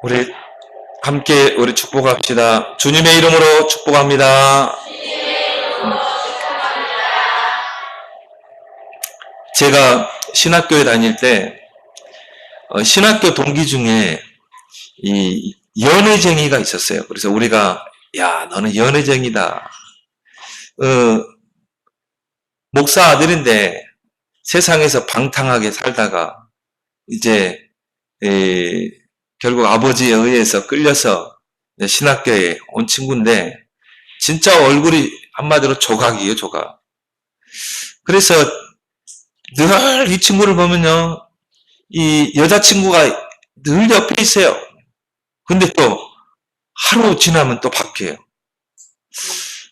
우리 함께 우리 축복합시다. 주님의 이름으로 축복합니다. 제가 신학교에 다닐 때 신학교 동기 중에 이 연애쟁이가 있었어요. 그래서 우리가 야 너는 연애쟁이다. 목사 아들인데 세상에서 방탕하게 살다가 이제 결국 아버지에 의해서 끌려서 신학교에 온 친구인데 진짜 얼굴이 한마디로 조각이에요, 조각. 그래서 늘 이 친구를 보면요, 이 여자친구가 늘 옆에 있어요. 근데 또 하루 지나면 또 바뀌어요.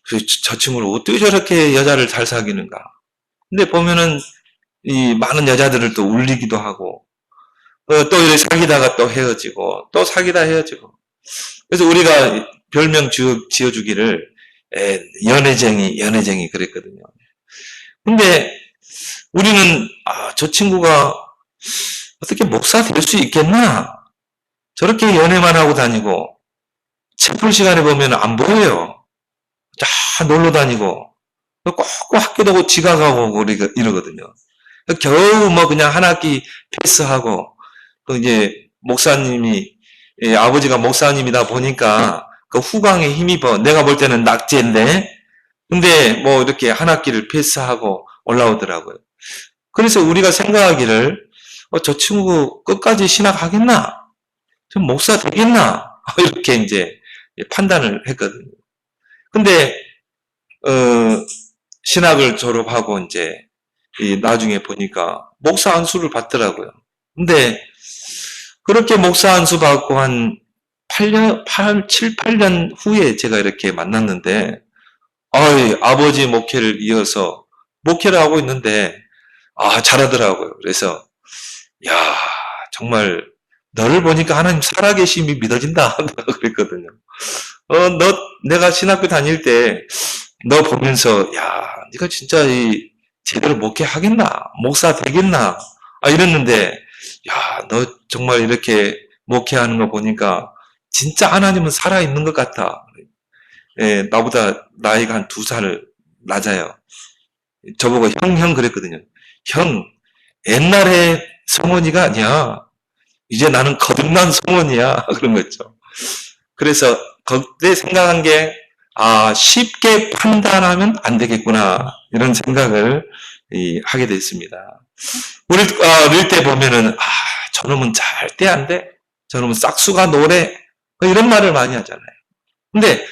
그래서 저 친구를 어떻게 저렇게 여자를 잘 사귀는가. 근데 보면은 이 많은 여자들을 또 울리기도 하고 또 이렇게 사귀다가 또 헤어지고 또 사귀다 헤어지고. 그래서 우리가 별명 지어주기를 연애쟁이 그랬거든요. 근데 우리는 저 친구가 어떻게 목사 될 수 있겠나? 저렇게 연애만 하고 다니고 채플 시간에 보면 안 보여요. 다 놀러 다니고 꼭 학교도 오고 지각하고 이러거든요. 겨우 뭐 그냥 한 학기 패스하고 또 이제 목사님이 아버지가 목사님이다 보니까 그 후광에 힘입어. 내가 볼 때는 낙제인데 근데 뭐 이렇게 한 학기를 패스하고 올라오더라고요. 그래서 우리가 생각하기를 저 친구 끝까지 신학하겠나? 좀 목사 되겠나? 이렇게 이제 판단을 했거든요. 근데 신학을 졸업하고 이제 나중에 보니까 목사 안수를 받더라고요. 근데 그렇게 목사 안수 받고 한 7, 8년 후에 제가 이렇게 만났는데 아버지 목회를 이어서 목회를 하고 있는데 잘하더라고요. 그래서 야 정말 너를 보니까 하나님 살아계심이 믿어진다 그랬거든요. 내가 신학교 다닐 때 너 보면서 야 네가 진짜 제대로 목회하겠나 목사 되겠나 이랬는데 야 너 정말 이렇게 목회하는 거 보니까 진짜 하나님은 살아있는 것 같아. 나보다 나이가 한 2살 낮아요. 저보고 형 그랬거든요. 형 옛날에 성원이가 아니야. 이제 나는 거듭난 성원이야. 그런 거죠. 그래서 그때 생각한 게 쉽게 판단하면 안 되겠구나 이런 생각을 하게 됐습니다. 우리 어릴 때 보면은 저놈은 절대 안 돼. 저놈은 싹수가 노래 이런 말을 많이 하잖아요. 근데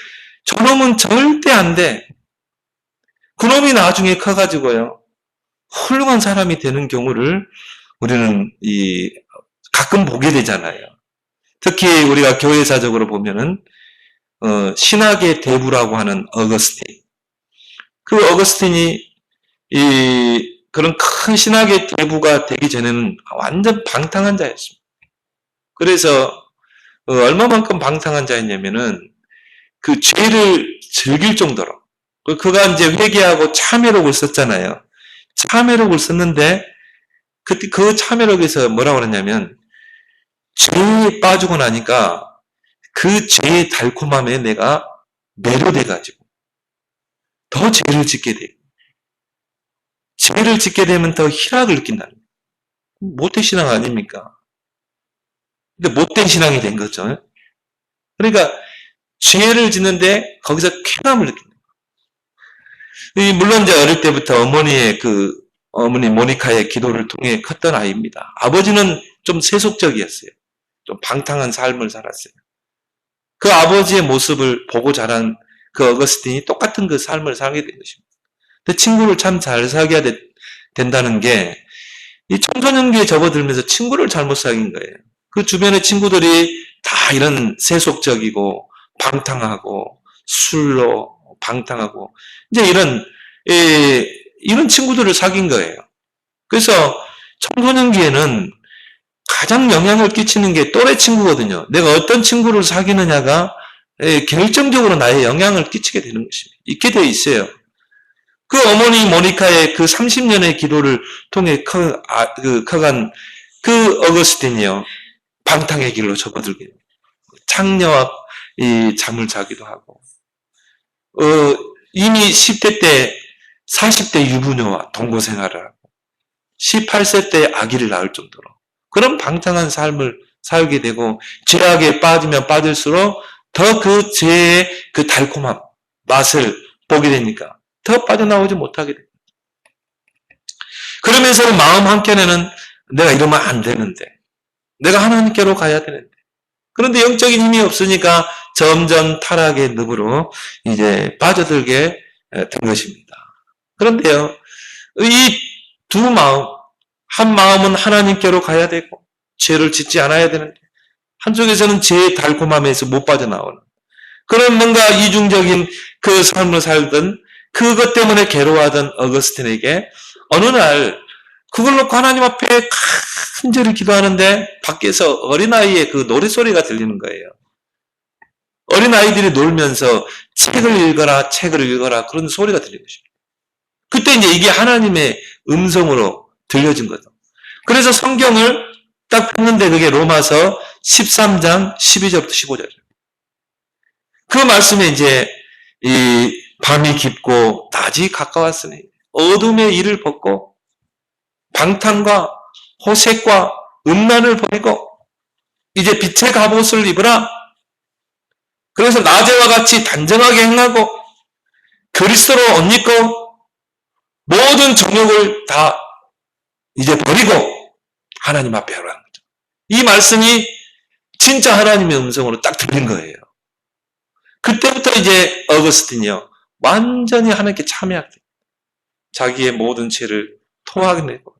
저놈은 절대 안 돼. 그놈이 나중에 커가지고요 훌륭한 사람이 되는 경우를 우리는 가끔 보게 되잖아요. 특히 우리가 교회사적으로 보면은 신학의 대부라고 하는 어거스틴. 그 어거스틴이 그런 큰 신학의 대부가 되기 전에는 완전 방탕한 자였습니다. 그래서 얼마만큼 방탕한 자였냐면은 그 죄를 즐길 정도로 그가 이제 회개하고 참회록을 썼잖아요. 참회록을 썼는데 그 참회록에서 뭐라고 그러냐면 죄에 빠지고 나니까 그 죄의 달콤함에 내가 매료돼가지고 더 죄를 짓게 되고 죄를 짓게 되면 더 희락을 느낀다는 거예요. 못된 신앙 아닙니까? 근데 못된 신앙이 된 거죠. 그러니까 죄를 짓는데 거기서 쾌감을 느낀다. 물론 이제 어릴 때부터 어머니 모니카의 기도를 통해 컸던 아이입니다. 아버지는 좀 세속적이었어요. 좀 방탕한 삶을 살았어요. 그 아버지의 모습을 보고 자란 그 어거스틴이 똑같은 그 삶을 살게 된 것입니다. 근데 친구를 참 잘 사귀어야 된다는 게 이 청소년기에 접어들면서 친구를 잘못 사귄 거예요. 그 주변의 친구들이 다 이런 세속적이고 방탕하고 술로 방탕하고 이제 이런 친구들을 사귄 거예요. 그래서 청소년기에는 가장 영향을 끼치는 게 또래 친구거든요. 내가 어떤 친구를 사귀느냐가 결정적으로 나의 영향을 끼치게 되는 것입니다. 있게 돼 있어요. 그 어머니 모니카의 그 30년의 기도를 통해 커간 그 어거스틴이요. 방탕의 길로 접어들게 됩니다. 창녀와 이 잠을 자기도 하고, 이미 10대 때 40대 유부녀와 동거 생활을 하고, 18세 때 아기를 낳을 정도로 그런 방탕한 삶을 살게 되고, 죄악에 빠지면 빠질수록 더 그 죄의 그 달콤함, 맛을 보게 되니까 더 빠져나오지 못하게 됩니다. 그러면서 마음 한켠에는 내가 이러면 안 되는데, 내가 하나님께로 가야 되는데, 그런데 영적인 힘이 없으니까 점점 타락의 늪으로 이제 빠져들게 된 것입니다. 그런데요, 이 두 마음, 한 마음은 하나님께로 가야 되고 죄를 짓지 않아야 되는데, 한쪽에서는 죄의 달콤함에서 못 빠져나오는 그런 뭔가 이중적인 그 삶을 살던, 그것 때문에 괴로워하던 어거스틴에게 어느 날 그걸 놓고 하나님 앞에 간절히 기도하는데 밖에서 어린아이의 그 노랫소리가 들리는 거예요. 어린아이들이 놀면서 책을 읽어라 그런 소리가 들리는 것입니다. 그때 이제 이게 하나님의 음성으로 들려진 거죠. 그래서 성경을 딱 폈는데 그게 로마서 13장 12절부터 15절. 그 말씀에 이제 이 밤이 깊고 낮이 가까웠으니 어둠의 이를 벗고 방탕과 호색과 음란을 버리고 이제 빛의 갑옷을 입으라. 그래서 낮에와 같이 단정하게 행하고 그리스도로 옷 입고 모든 정욕을 다 이제 버리고 하나님 앞에 하라는 거죠. 이 말씀이 진짜 하나님의 음성으로 딱 들린 거예요. 그때부터 이제 어거스틴이요, 완전히 하나님께 참여하게 됩니다. 자기의 모든 죄를 토하게 되고,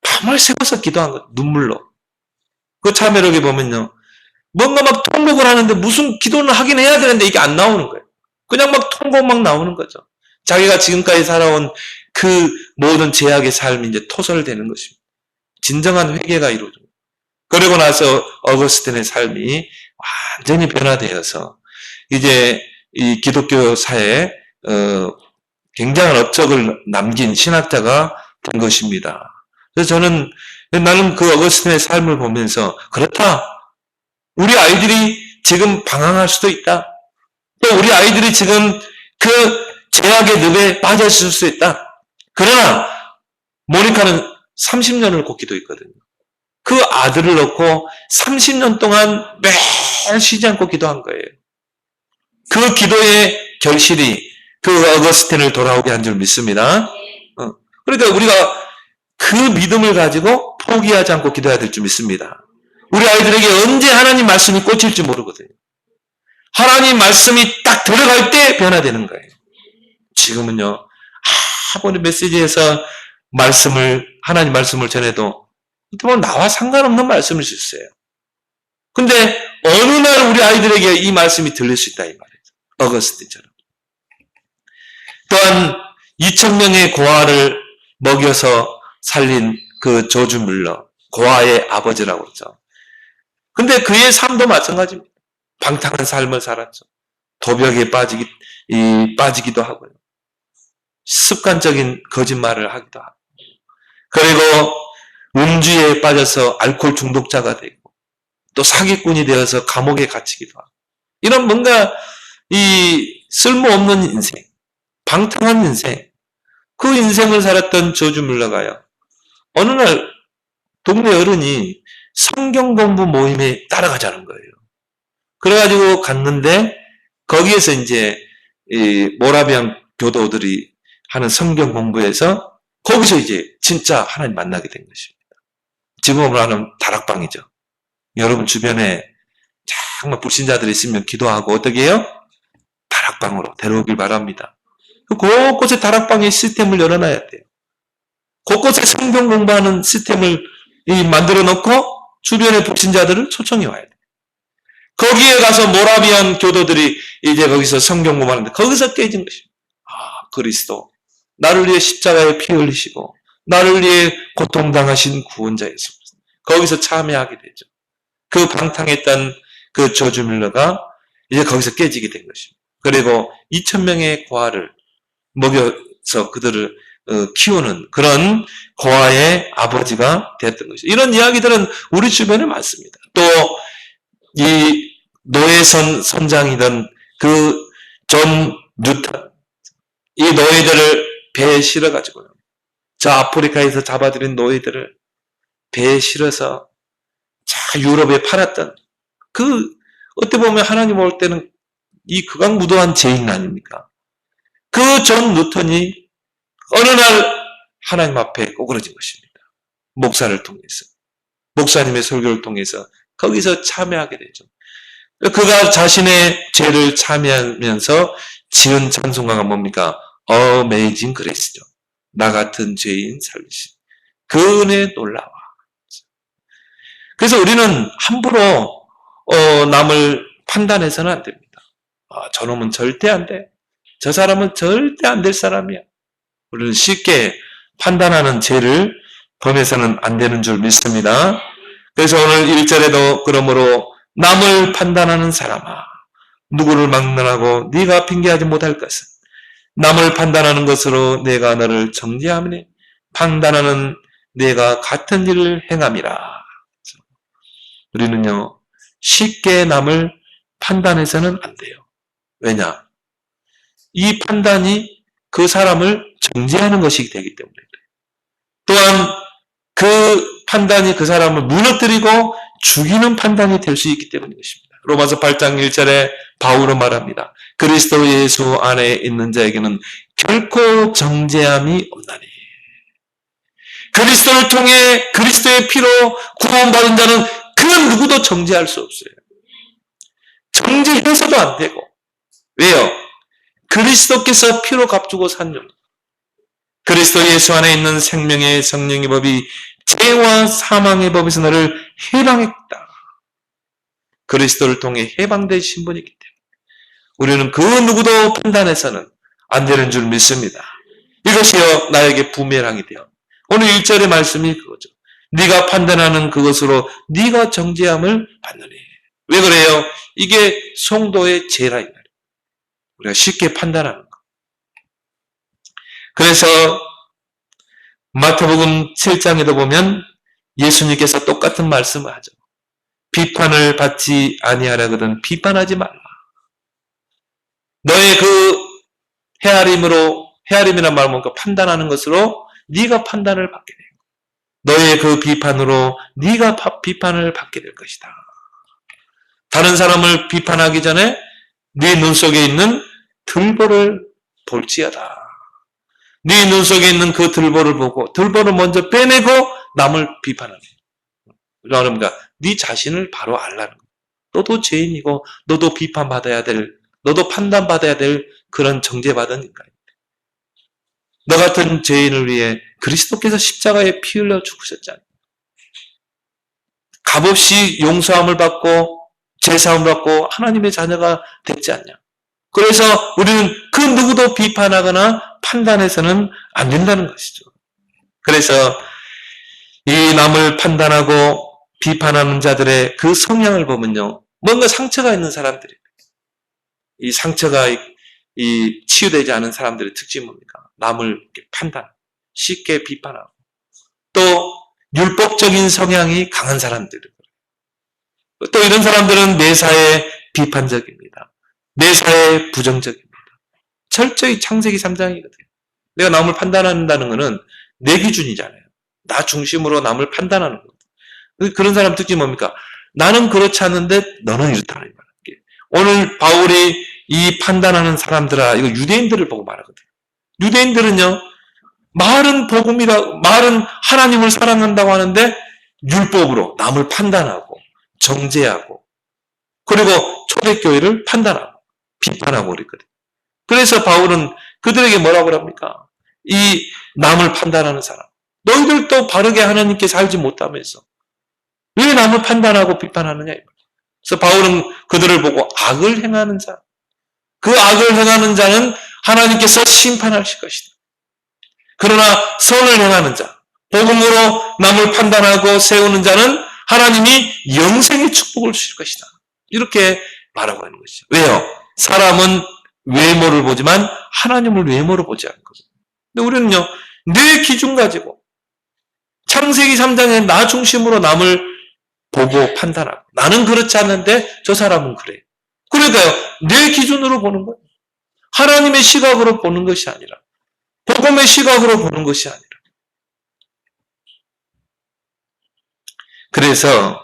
밤을 새워서 기도한 것, 눈물로. 그 참여록에 보면요, 뭔가 막 통곡을 하는데 무슨 기도는 하긴 해야 되는데 이게 안 나오는 거예요. 그냥 막 통곡 막 나오는 거죠. 자기가 지금까지 살아온 그 모든 죄악의 삶이 이제 토설되는 것입니다. 진정한 회개가 이루어집니다. 그러고 나서 어거스틴의 삶이 완전히 변화되어서 이제 이 기독교 사회에 굉장한 업적을 남긴 신학자가 된 것입니다. 그래서 나는 그 어거스틴의 삶을 보면서, 그렇다, 우리 아이들이 지금 방황할 수도 있다. 또 우리 아이들이 지금 그 죄악의 늪에 빠졌을 수 있다. 그러나 모니카는 30년을 곧 기도했거든요. 그 아들을 놓고 30년 동안 매일 쉬지 않고 기도한 거예요. 그 기도의 결실이 그 어거스틴을 돌아오게 한 줄 믿습니다. 그러니까 우리가 그 믿음을 가지고 포기하지 않고 기도해야 될 줄 믿습니다. 우리 아이들에게 언제 하나님 말씀이 꽂힐지 모르거든요. 하나님 말씀이 딱 들어갈 때 변화되는 거예요. 지금은요, 아무리 메시지에서 하나님 말씀을 전해도 나와 상관없는 말씀일 수 있어요. 근데 어느 날 우리 아이들에게 이 말씀이 들릴 수 있다 이 말이죠. 어거스틴처럼. 또한 2,000명의 고아를 먹여서 살린 그 조지 뮬러, 고아의 아버지라고 했죠. 근데 그의 삶도 마찬가지입니다. 방탕한 삶을 살았죠. 도벽에 빠지기도 하고요. 습관적인 거짓말을 하기도 하고. 그리고 음주에 빠져서 알코올 중독자가 되고, 또 사기꾼이 되어서 감옥에 갇히기도 하고. 이런 뭔가 쓸모없는 인생, 방탕한 인생, 그 인생을 살았던 조지 뮬러가요, 어느 날 동네 어른이 성경 공부 모임에 따라가자는 거예요. 그래가지고 갔는데 거기에서 이제 모라비안 교도들이 하는 성경 공부에서 거기서 이제 진짜 하나님 만나게 된 것입니다. 지금으로 하는 다락방이죠. 여러분 주변에 정말 불신자들이 있으면 기도하고 어떻게 해요? 다락방으로 데려오길 바랍니다. 곳곳에 다락방의 시스템을 열어놔야 돼요. 곳곳에 성경 공부하는 시스템을 만들어 놓고 주변의 불신자들을 초청해 와야 돼요. 거기에 가서 모라비안 교도들이 이제 거기서 성경 공부하는데 거기서 깨진 것입니다. 그리스도, 나를 위해 십자가에 피 흘리시고 나를 위해 고통당하신 구원자 예수, 거기서 참여하게 되죠. 그 방탕했던 그 조지 뮬러가 이제 거기서 깨지게 된 것입니다. 그리고 2,000명의 고아를 먹여서 그들을 키우는 그런 고아의 아버지가 되었던 것이죠. 이런 이야기들은 우리 주변에 많습니다. 또 이 노예선 선장이던 그 존 뉴턴, 이 노예들을 배에 실어가지고요, 저 아프리카에서 잡아들인 노예들을 배에 실어서 자 유럽에 팔았던, 그 어떻게 보면 하나님 올 때는 이 극악무도한 죄인 아닙니까? 그 존 뉴턴이 어느 날 하나님 앞에 오그러진 것입니다. 목사를 통해서, 목사님의 설교를 통해서 거기서 참여하게 되죠. 그가 자신의 죄를 참여하면서 지은 찬송가가 뭡니까? Amazing Grace죠. 나 같은 죄인 살리신 그 은혜에 놀라워. 그래서 우리는 함부로 남을 판단해서는 안 됩니다. 저놈은 절대 안 돼. 저 사람은 절대 안 될 사람이야. 우리는 쉽게 판단하는 죄를 범해서는 안 되는 줄 믿습니다. 그래서 오늘 1절에도 그러므로 남을 판단하는 사람아, 누구를 막론하고 네가 핑계하지 못할 것은 남을 판단하는 것으로 내가 너를 정죄하리니 판단하는 내가 같은 일을 행함이라. 우리는요, 쉽게 남을 판단해서는 안 돼요. 왜냐? 이 판단이 그 사람을 정죄하는 것이기 되기 때문에 그래요. 또한 그 판단이 그 사람을 무너뜨리고 죽이는 판단이 될 수 있기 때문인 것입니다. 로마서 8장 1절에 바울은 말합니다. 그리스도 예수 안에 있는 자에게는 결코 정죄함이 없나니. 그리스도를 통해 그리스도의 피로 구원받은 자는 그 누구도 정죄할 수 없어요. 정죄해서도 안 되고. 왜요? 그리스도께서 피로 값주고 산 용. 그리스도 예수 안에 있는 생명의 성령의 법이 죄와 사망의 법에서 너를 해방했다. 그리스도를 통해 해방된 신분이기 때문에 우리는 그 누구도 판단해서는 안 되는 줄 믿습니다. 이것이요 나에게 부메랑이 되어. 오늘 1절의 말씀이 그거죠. 네가 판단하는 그것으로 네가 정죄함을 받느니. 왜 그래요? 이게 성도의 죄라 이 말이에요. 우리가 쉽게 판단하는 거. 그래서 마태복음 7장에도 보면 예수님께서 똑같은 말씀을 하죠. 비판을 받지 아니하려거든 비판하지 말라. 너의 그 헤아림이란 말은 뭔가 판단하는 것으로 네가 판단을 받게 되고 너의 그 비판으로 네가 비판을 받게 될 것이다. 다른 사람을 비판하기 전에 네 눈 속에 있는 들보를 볼지어다. 네 눈 속에 있는 그 들보를 보고 들보를 먼저 빼내고 남을 비판하는 거예요. 그러니까 네 자신을 바로 알라는 거예요. 너도 죄인이고 너도 비판받아야 될, 너도 판단받아야 될 그런 정죄받은 인간입니다. 너 같은 죄인을 위해 그리스도께서 십자가에 피 흘려 죽으셨잖아요. 값없이 용서함을 받고 제사함을 받고 하나님의 자녀가 됐지 않냐. 그래서 우리는 그 누구도 비판하거나 판단해서는 안 된다는 것이죠. 그래서 이 남을 판단하고 비판하는 자들의 그 성향을 보면요, 뭔가 상처가 있는 사람들이에요. 이 상처가 치유되지 않은 사람들의 특징이 뭡니까? 남을 이렇게 쉽게 비판하고 또 율법적인 성향이 강한 사람들이에요. 또 이런 사람들은 매사에 비판적입니다. 매사에 부정적입니다. 철저히 창세기 3장이거든요. 내가 남을 판단한다는 것은 내 기준이잖아요. 나 중심으로 남을 판단하는 거. 그런 사람 특징이 뭡니까? 나는 그렇지 않은데 너는 이렇다. 오늘 바울이 이 판단하는 사람들아, 이거 유대인들을 보고 말하거든요. 유대인들은요, 말은 하나님을 사랑한다고 하는데 율법으로 남을 판단하고 정죄하고 그리고 초대교회를 판단하고 비판하고 그랬거든요. 그래서 바울은 그들에게 뭐라고 합니까? 이 남을 판단하는 사람, 너희들도 바르게 하나님께 살지 못하면서 왜 남을 판단하고 비판하느냐. 그래서 바울은 그들을 보고 악을 행하는 자, 그 악을 행하는 자는 하나님께서 심판하실 것이다. 그러나 선을 행하는 자, 복음으로 남을 판단하고 세우는 자는 하나님이 영생의 축복을 주실 것이다. 이렇게 말하고 있는 것이죠. 왜요? 사람은 외모를 보지만 하나님을 외모로 보지 않는 거죠. 근데 우리는요, 내 기준 가지고 창세기 3장에 나 중심으로 남을 보고 판단하고 나는 그렇지 않는데 저 사람은 그래. 그러니까요. 내 기준으로 보는 거예요. 하나님의 시각으로 보는 것이 아니라 복음의 시각으로 보는 것이 아니라. 그래서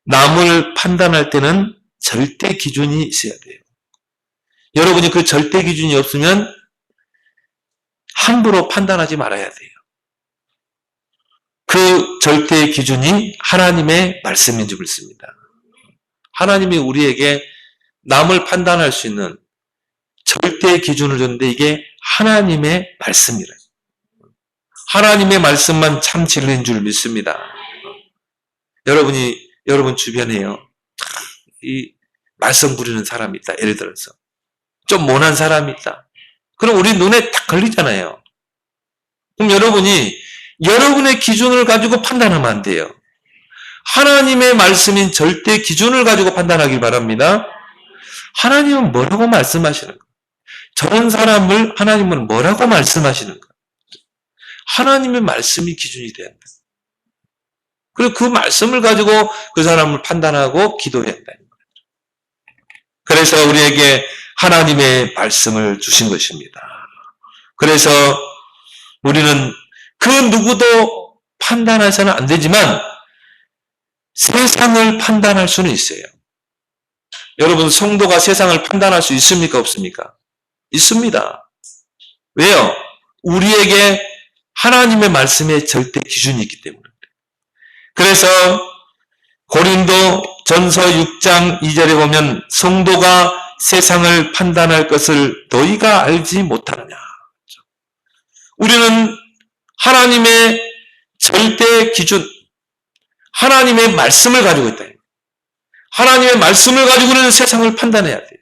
남을 판단할 때는 절대 기준이 있어야 돼요. 여러분이 그 절대 기준이 없으면 함부로 판단하지 말아야 돼요. 그 절대 기준이 하나님의 말씀인 줄 믿습니다. 하나님이 우리에게 남을 판단할 수 있는 절대 기준을 줬는데 이게 하나님의 말씀이래요. 하나님의 말씀만 참 진리인 줄 믿습니다. 여러분 주변에요. 이 말썽 부리는 사람이 있다. 예를 들어서 좀 모난 사람이 있다. 그럼 우리 눈에 딱 걸리잖아요. 그럼 여러분이 여러분의 기준을 가지고 판단하면 안 돼요. 하나님의 말씀인 절대 기준을 가지고 판단하길 바랍니다. 하나님은 뭐라고 말씀하시는 거예요? 저런 사람을 하나님은 뭐라고 말씀하시는 거예요? 하나님의 말씀이 기준이 돼야 한다. 그리고 그 말씀을 가지고 그 사람을 판단하고 기도해야 한다는 거예요. 그래서 우리에게 하나님의 말씀을 주신 것입니다. 그래서 우리는 그 누구도 판단해서는 안 되지만 세상을 판단할 수는 있어요. 여러분, 성도가 세상을 판단할 수 있습니까? 없습니까? 있습니다. 왜요? 우리에게 하나님의 말씀에 절대 기준이 있기 때문에. 그래서 고린도 전서 6장 2절에 보면 성도가 세상을 판단할 것을 너희가 알지 못하느냐. 우리는 하나님의 절대 기준, 하나님의 말씀을 가지고 있다. 하나님의 말씀을 가지고 우리는 세상을 판단해야 돼요.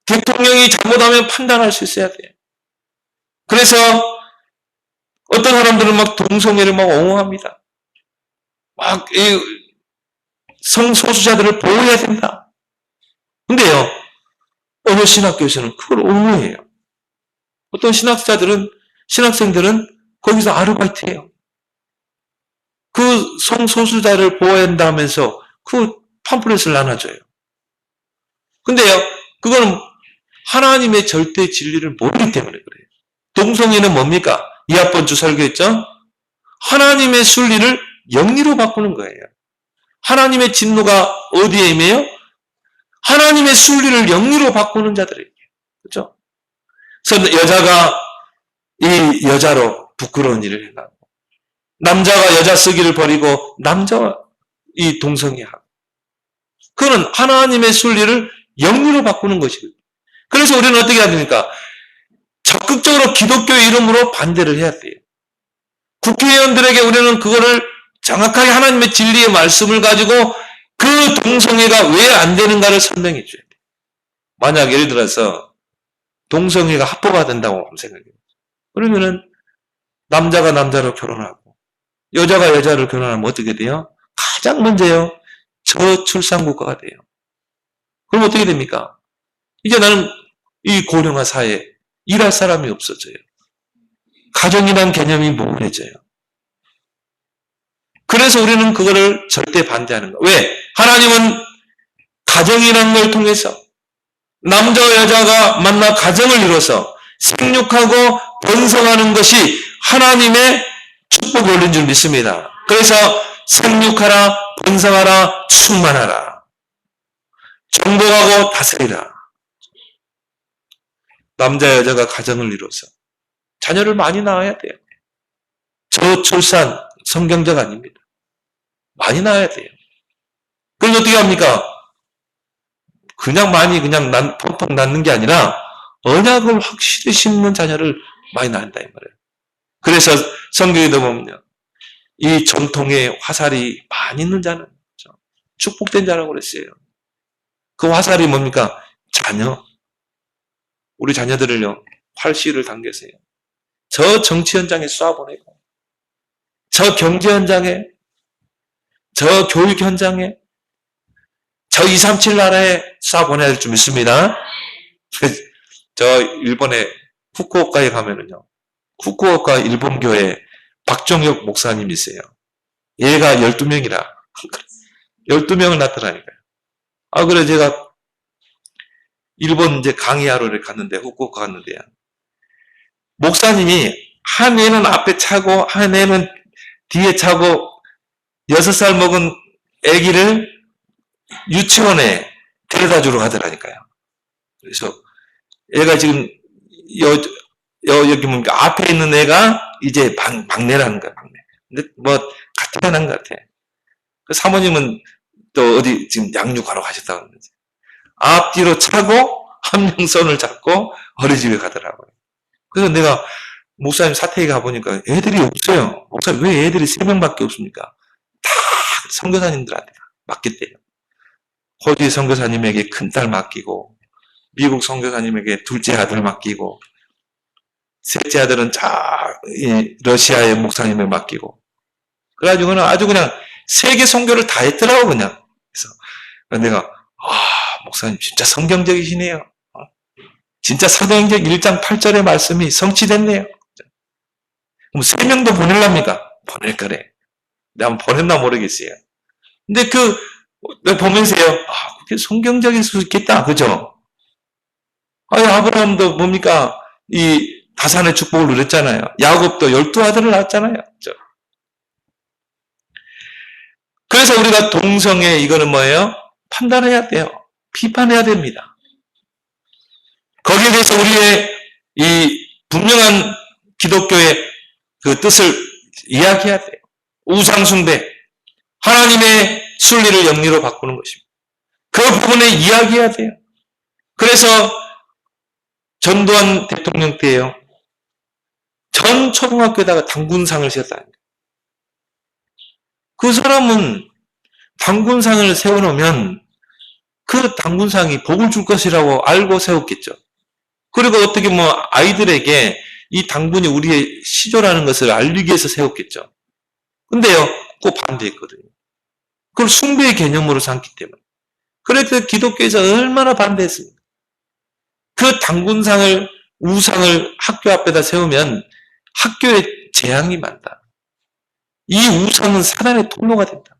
대통령이 잘못하면 판단할 수 있어야 돼요. 그래서 어떤 사람들은 막 동성애를 막 옹호합니다. 막 성소수자들을 보호해야 된다. 근데요, 어느 신학교에서는 그걸 옹호해요. 어떤 신학생들은 거기서 아르바이트해요. 그 성소수자를 보호해야 한다면서 그 팜플렛을 나눠줘요. 근데요, 그거는 하나님의 절대 진리를 모르기 때문에 그래요. 동성애는 뭡니까? 2학번 주 설교했죠? 하나님의 순리를 영리로 바꾸는 거예요. 하나님의 진노가 어디에 임해요? 하나님의 순리를 영리로 바꾸는 자들에게. 그렇죠? 그래서 여자가 이 여자로 부끄러운 일을 해가고 남자가 여자 쓰기를 버리고 남자와 이 동성애하고 그거는 하나님의 순리를 영리로 바꾸는 것이거든요. 그래서 우리는 어떻게 해야 됩니까? 적극적으로 기독교의 이름으로 반대를 해야 돼요. 국회의원들에게 우리는 그거를 정확하게 하나님의 진리의 말씀을 가지고 그 동성애가 왜 안 되는가를 설명해 줘야 돼요. 만약 예를 들어서 동성애가 합법화 된다고 생각해요. 그러면은 남자가 남자로 결혼하고 여자가 여자를 결혼하면 어떻게 돼요? 가장 먼저요. 저출산 국가가 돼요. 그럼 어떻게 됩니까? 이제 나는 이 고령화 사회에 일할 사람이 없어져요. 가정이란 개념이 모호해져요. 그래서 우리는 그거를 절대 반대하는 거예요. 왜? 하나님은 가정이라는 걸 통해서 남자와 여자가 만나 가정을 이뤄서 생육하고 번성하는 것이 하나님의 축복 원리인 줄 믿습니다. 그래서 생육하라, 번성하라, 충만하라. 정복하고 다스리라. 남자 여자가 가정을 이뤄서 자녀를 많이 낳아야 돼요. 저출산 성경적 아닙니다. 많이 낳아야 돼요. 그럼 어떻게 합니까? 그냥 펑펑 낳는 게 아니라 언약을 확실히 심는 자녀를 많이 낳는다 이 말이에요. 그래서 성경에도 보면요. 이 전통의 화살이 많이 있는 자는 축복된 자라고 그랬어요. 그 화살이 뭡니까? 자녀. 우리 자녀들을요. 활시를 당겨서요. 저 정치 현장에 쏴보내고 저 경제 현장에 저 교육 현장에 저 237 나라에 쏴보내야 될 줄 믿습니다. 저 일본의 후쿠오카에 가면은요. 후쿠오카 일본교회 박정혁 목사님이 있어요. 얘가 12명이라 12명을 낳더라니까요. 그래 제가 일본 이제 강의하러 갔는데, 후쿠오카 갔는데요. 목사님이 한 애는 앞에 차고, 한 애는 뒤에 차고, 6살 먹은 아기를 유치원에 데려다 주러 가더라니까요. 그래서 애가 지금 여기 뭡니까? 앞에 있는 애가 이제 막내라는 거야, 막내. 근데 뭐, 같이 태어난 것 같아. 그 사모님은 또 어디 지금 양육하러 가셨다고 하는지. 앞뒤로 차고, 한 명 손을 잡고 어린이집에 가더라고요. 그래서 내가 목사님 사택에 가보니까 애들이 없어요. 목사님 왜 애들이 3명밖에 없습니까? 다 선교사님들한테 맡겼대요. 호주 선교사님에게 큰딸 맡기고, 미국 선교사님에게 둘째 아들 맡기고, 셋째 아들은 러시아의 목사님에 맡기고, 그래가지고는 아주 그냥 세계 선교를 다 했더라고, 그냥. 그래서 내가, 목사님 진짜 성경적이시네요. 진짜 사도행전 1장 8절의 말씀이 성취됐네요. 그럼 3명도 보낼랍니까? 보낼 거래. 내가 한번 보냈나 모르겠어요. 근데 보면서요, 그게 성경적일 수 있겠다, 그죠? 아브라함도 뭡니까? 이 다산의 축복을 누렸잖아요. 야곱도 12아들을 낳았잖아요. 그죠? 그래서 우리가 동성애, 이거는 뭐예요? 판단해야 돼요. 비판해야 됩니다. 거기에 대해서 우리의 이 분명한 기독교의 그 뜻을 이야기해야 돼요. 우상숭배, 하나님의 순리를 영리로 바꾸는 것입니다. 그 부분에 이야기해야 돼요. 그래서 전두환 대통령 때요, 전 초등학교에다가 당군상을 세웠다는 거예요. 그 사람은 당군상을 세워놓으면 그 당군상이 복을 줄 것이라고 알고 세웠겠죠. 그리고 어떻게 아이들에게 이 당군이 우리의 시조라는 것을 알리기 위해서 세웠겠죠. 근데요, 꼭 반대했거든요. 그걸 숭배의 개념으로 삼기 때문에. 그래서 기독교에서 얼마나 반대했습니까? 그 당군상을, 우상을 학교 앞에다 세우면 학교에 재앙이 많다. 이 우상은 사단의 통로가 된다.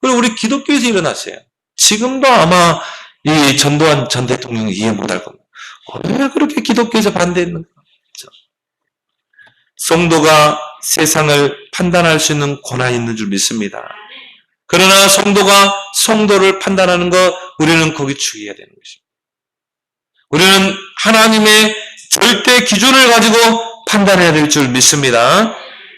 그리고 우리 기독교에서 일어났어요. 지금도 아마 이 전두환 전 대통령이 이해 못할 겁니다. 왜 그렇게 기독교에서 반대했는가? 성도가 세상을 판단할 수 있는 권한이 있는 줄 믿습니다. 그러나 성도가 성도를 판단하는 것, 우리는 거기 주의해야 되는 것입니다. 우리는 하나님의 절대 기준을 가지고 판단해야 될 줄 믿습니다.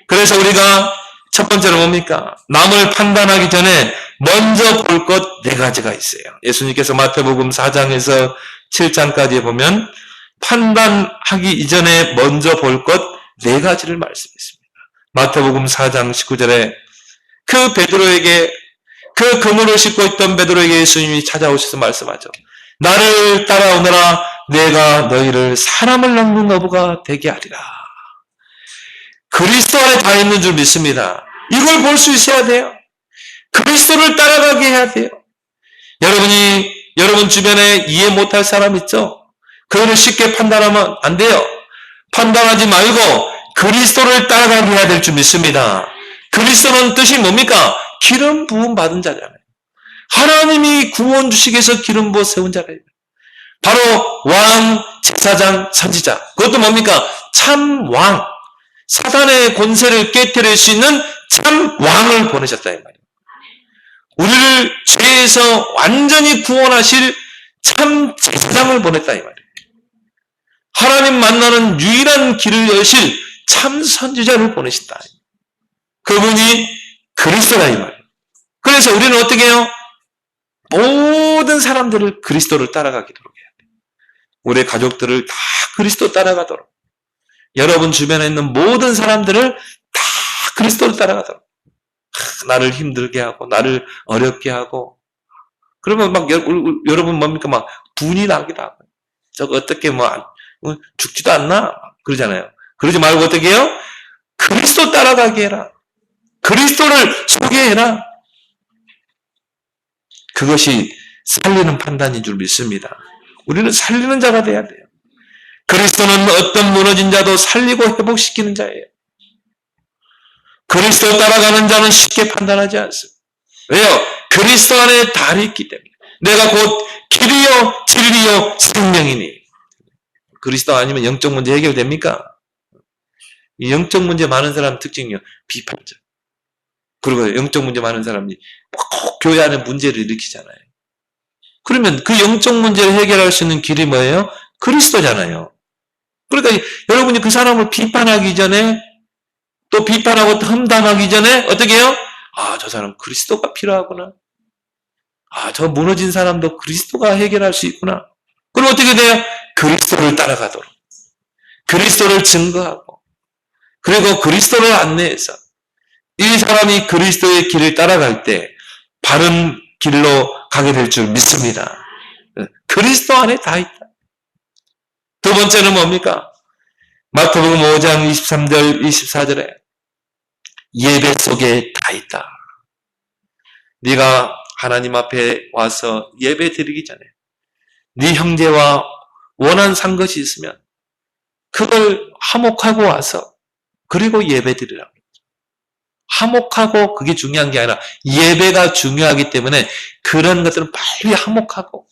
그래서 우리가 첫 번째로 뭡니까? 남을 판단하기 전에 먼저 볼 것 4가지가 있어요. 예수님께서 마태복음 4장에서 7장까지 보면 판단하기 이전에 먼저 볼 것 4가지를 말씀했습니다. 마태복음 4장 19절에 그 베드로에게, 그 그물을 싣고 있던 베드로에게 예수님이 찾아오셔서 말씀하죠. 나를 따라오너라. 내가 너희를 사람을 낚는 어부가 되게 하리라. 그리스도 안에 다 있는 줄 믿습니다. 이걸 볼 수 있어야 돼요. 그리스도를 따라가게 해야 돼요. 여러분 주변에 이해 못할 사람 있죠? 그거를 쉽게 판단하면 안 돼요. 판단하지 말고 그리스도를 따라가게 해야 될 줄 믿습니다. 그리스도는 뜻이 뭡니까? 기름 부음 받은 자잖아요. 하나님이 구원 주시기 위해서 기름 부어 세운 자예요. 바로 왕, 제사장, 선지자. 그것도 뭡니까? 참 왕. 사단의 권세를 깨뜨릴 수 있는 참 왕을 보내셨다 이 말이에요. 우리를 죄에서 완전히 구원하실 참 제사장을 보냈다 이 말이에요. 하나님 만나는 유일한 길을 여실 참 선지자를 보내신다. 그분이 그리스도다 이 말이에요. 그래서 우리는 어떻게 해요? 모든 사람들을 그리스도를 따라가도록 해야 돼요. 우리 가족들을 다 그리스도 따라가도록. 여러분 주변에 있는 모든 사람들을 다 그리스도를 따라가도록. 나를 힘들게 하고 나를 어렵게 하고 그러면 막 여러분 뭡니까? 막 분이 나기도 하고 저거 어떻게 죽지도 않나? 그러잖아요. 그러지 말고 어떻게 해요? 그리스도 따라가게 해라. 그리스도를 소개해라. 그것이 살리는 판단인 줄 믿습니다. 우리는 살리는 자가 돼야 돼요. 그리스도는 어떤 무너진 자도 살리고 회복시키는 자예요. 그리스도 따라가는 자는 쉽게 판단하지 않습니다. 왜요? 그리스도 안에 달이 있기 때문에 내가 곧 길이요 진리요 생명이니. 그리스도 아니면 영적 문제 해결됩니까? 이 영적 문제 많은 사람 특징이요. 비판적. 그리고 영적 문제 많은 사람이 꼭 교회 안에 문제를 일으키잖아요. 그러면 그 영적 문제를 해결할 수 있는 길이 뭐예요? 그리스도잖아요. 그러니까 여러분이 그 사람을 비판하기 전에 또 비판하고 험담하기 전에 어떻게 해요? 아, 저 사람 그리스도가 필요하구나. 아, 저 무너진 사람도 그리스도가 해결할 수 있구나. 그럼 어떻게 돼요? 그리스도를 따라가도록. 그리스도를 증거하고 그리고 그리스도를 안내해서 이 사람이 그리스도의 길을 따라갈 때 바른 길로 가게 될 줄 믿습니다. 그리스도 안에 다 있다. 두 번째는 뭡니까? 마태복음 5장 23절 24절에 예배 속에 다 있다. 네가 하나님 앞에 와서 예배 드리기 전에 네 형제와 원한 산 것이 있으면 그걸 화목하고 와서 그리고 예배 드리라고. 화목하고 그게 중요한 게 아니라 예배가 중요하기 때문에 그런 것들은 빨리 화목하고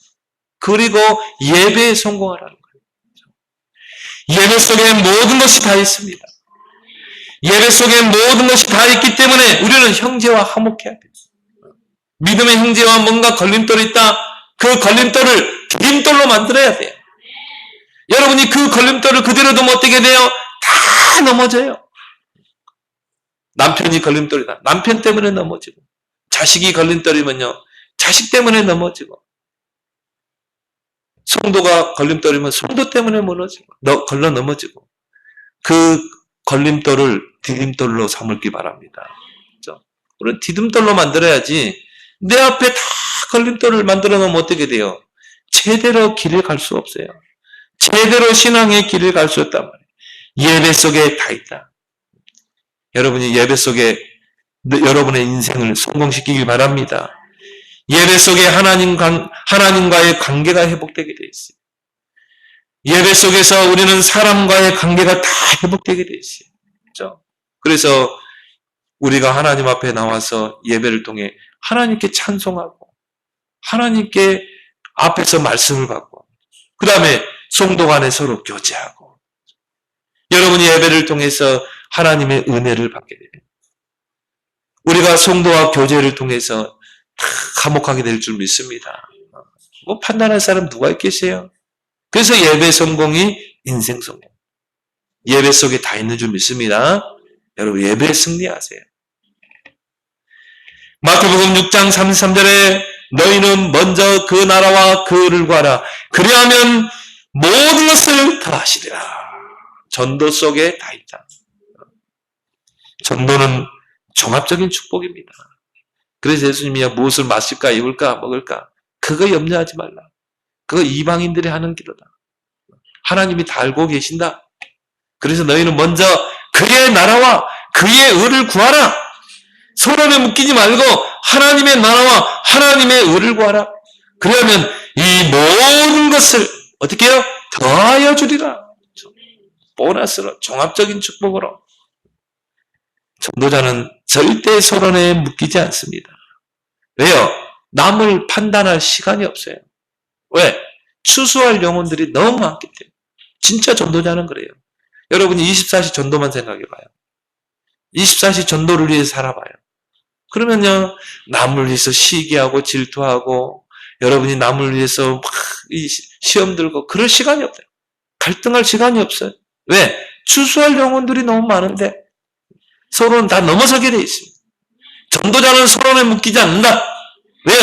그리고 예배에 성공하라는 거예요. 예배 속에 모든 것이 다 있습니다. 예배 속에 모든 것이 다 있기 때문에 우리는 형제와 화목해야 돼요. 믿음의 형제와 뭔가 걸림돌이 있다. 그 걸림돌을 디딤돌로 만들어야 돼요. 여러분이 그 걸림돌을 그대로 두면 어떻게 돼요? 다 넘어져요. 남편이 걸림돌이다. 남편 때문에 넘어지고 자식이 걸림돌이면요. 자식 때문에 넘어지고 성도가 걸림돌이면 성도 때문에 무너지고 걸러 넘어지고 그 걸림돌을 디딤돌로 삼을기 바랍니다. 그렇죠? 우리는 디딤돌로 만들어야지 내 앞에 다 걸림돌을 만들어 놓으면 어떻게 돼요? 제대로 길을 갈 수 없어요. 제대로 신앙의 길을 갈 수 없단 말이에요. 예배 속에 다 있다. 여러분이 예배 속에 여러분의 인생을 성공시키길 바랍니다. 예배 속에 하나님과의 관계가 회복되게 되어 있어요. 예배 속에서 우리는 사람과의 관계가 다 회복되게 되어 있어요. 그렇죠? 그래서 우리가 하나님 앞에 나와서 예배를 통해 하나님께 찬송하고 하나님께 앞에서 말씀을 받고 그 다음에 성도 간에 서로 교제하고 여러분이 예배를 통해서 하나님의 은혜를 받게 됩니다. 우리가 성도와 교제를 통해서 화목하게 될 줄 믿습니다. 뭐 판단할 사람 누가 있겠어요? 그래서 예배 성공이 인생 성공. 예배 속에 다 있는 줄 믿습니다. 여러분 예배에 승리하세요. 마태복음 6장 33절에 너희는 먼저 그 나라와 그 의를 구하라. 그리하면 모든 것을 더하시리라. 전도 속에 다 있다. 전도는 종합적인 축복입니다. 그래서 예수님이 무엇을 마실까, 입을까, 먹을까 그거 염려하지 말라. 그거 이방인들이 하는 기도다. 하나님이 다 알고 계신다. 그래서 너희는 먼저 그의 나라와 그의 의를 구하라. 서론에 묶이지 말고 하나님의 나라와 하나님의 의를 구하라. 그러면 이 모든 것을 어떻게 해요? 더하여 주리라. 보너스로 종합적인 축복으로. 전도자는 절대 서론에 묶이지 않습니다. 왜요? 남을 판단할 시간이 없어요. 왜? 추수할 영혼들이 너무 많기 때문에. 진짜 전도자는 그래요. 여러분이 24시 전도만 생각해봐요. 24시 전도를 위해서 살아봐요. 그러면요, 남을 위해서 시기하고 질투하고, 여러분이 남을 위해서 막 시험 들고, 그럴 시간이 없어요. 갈등할 시간이 없어요. 왜? 추수할 영혼들이 너무 많은데, 서로는 다 넘어서게 돼 있습니다. 전도자는 서론에 묶이지 않는다. 왜요?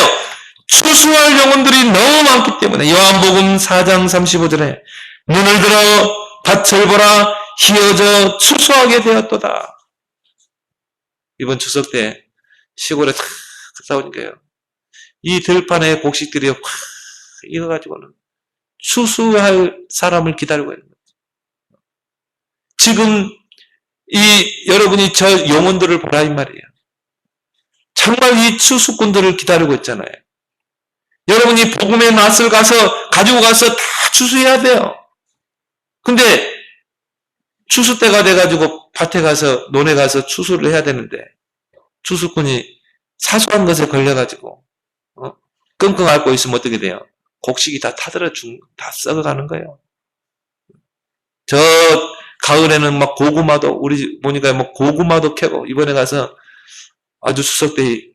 추수할 영혼들이 너무 많기 때문에 요한복음 4장 35절에 눈을 들어 밭을 보라 희어져 추수하게 되었도다. 이번 추석 때 시골에 탁 싸우는 거예요. 이 들판에 곡식들이 확 익어가지고는 추수할 사람을 기다리고 있는 거죠. 지금 여러분이 저 영혼들을 보라 이 말이에요. 정말 이 추수꾼들을 기다리고 있잖아요. 여러분이 복음의 낫을 가지고 가서 다 추수해야 돼요. 근데 추수 때가 돼가지고 밭에 논에 가서 추수를 해야 되는데 추수꾼이 사소한 것에 걸려가지고 끙끙 앓고 있으면 어떻게 돼요? 곡식이 다 다 썩어가는 거예요. 저 가을에는 막 고구마도 우리 보니까 뭐 고구마도 캐고 이번에 가서 아주 추석 때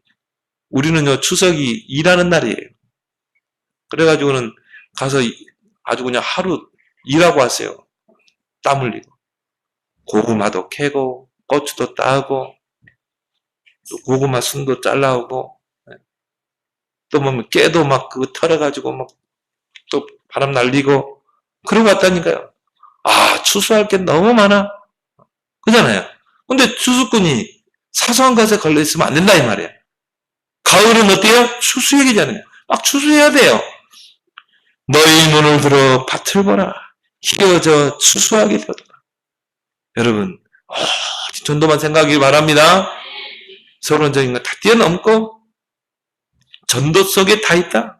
우리는요 추석이 일하는 날이에요. 그래가지고는 가서 아주 그냥 하루 일하고 왔어요. 땀 흘리고 고구마도 캐고 고추도 따고 또 고구마 순도 잘라오고 또 뭐 깨도 막 그거 털어가지고 막 또 바람 날리고 그러고 왔다니까요. 아 추수할 게 너무 많아. 그잖아요. 근데 추수꾼이 사소한 것에 걸려있으면 안 된다 이 말이에요. 가을은 어때요? 추수의 기잖아요. 막 추수해야 돼요. 너희 눈을 들어 밭을 보라. 희어져 추수하게 되었다. 여러분 전도만 생각하기 바랍니다. 서론적인 거 다 뛰어넘고 전도 속에 다 있다.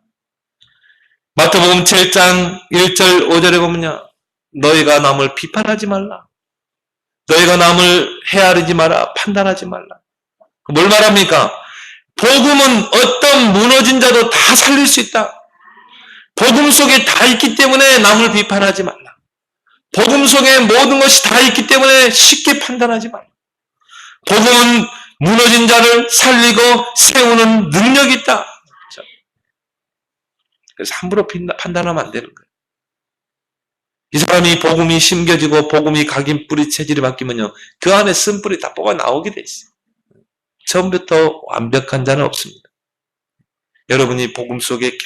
마태복음 7장 1절 5절에 보면요. 너희가 남을 비판하지 말라. 너희가 남을 헤아리지 마라. 판단하지 말라. 뭘 말합니까? 복음은 어떤 무너진 자도 다 살릴 수 있다. 복음 속에 다 있기 때문에 남을 비판하지 말라. 복음 속에 모든 것이 다 있기 때문에 쉽게 판단하지 말라. 복음은 무너진 자를 살리고 세우는 능력이 있다. 그래서 함부로 판단하면 안 되는 거예요. 이 사람이 복음이 심겨지고 복음이 각인 뿌리 체질이 바뀌면요. 그 안에 쓴뿌리 다 뽑아 나오게 돼 있어요. 처음부터 완벽한 자는 없습니다. 여러분이 복음 속에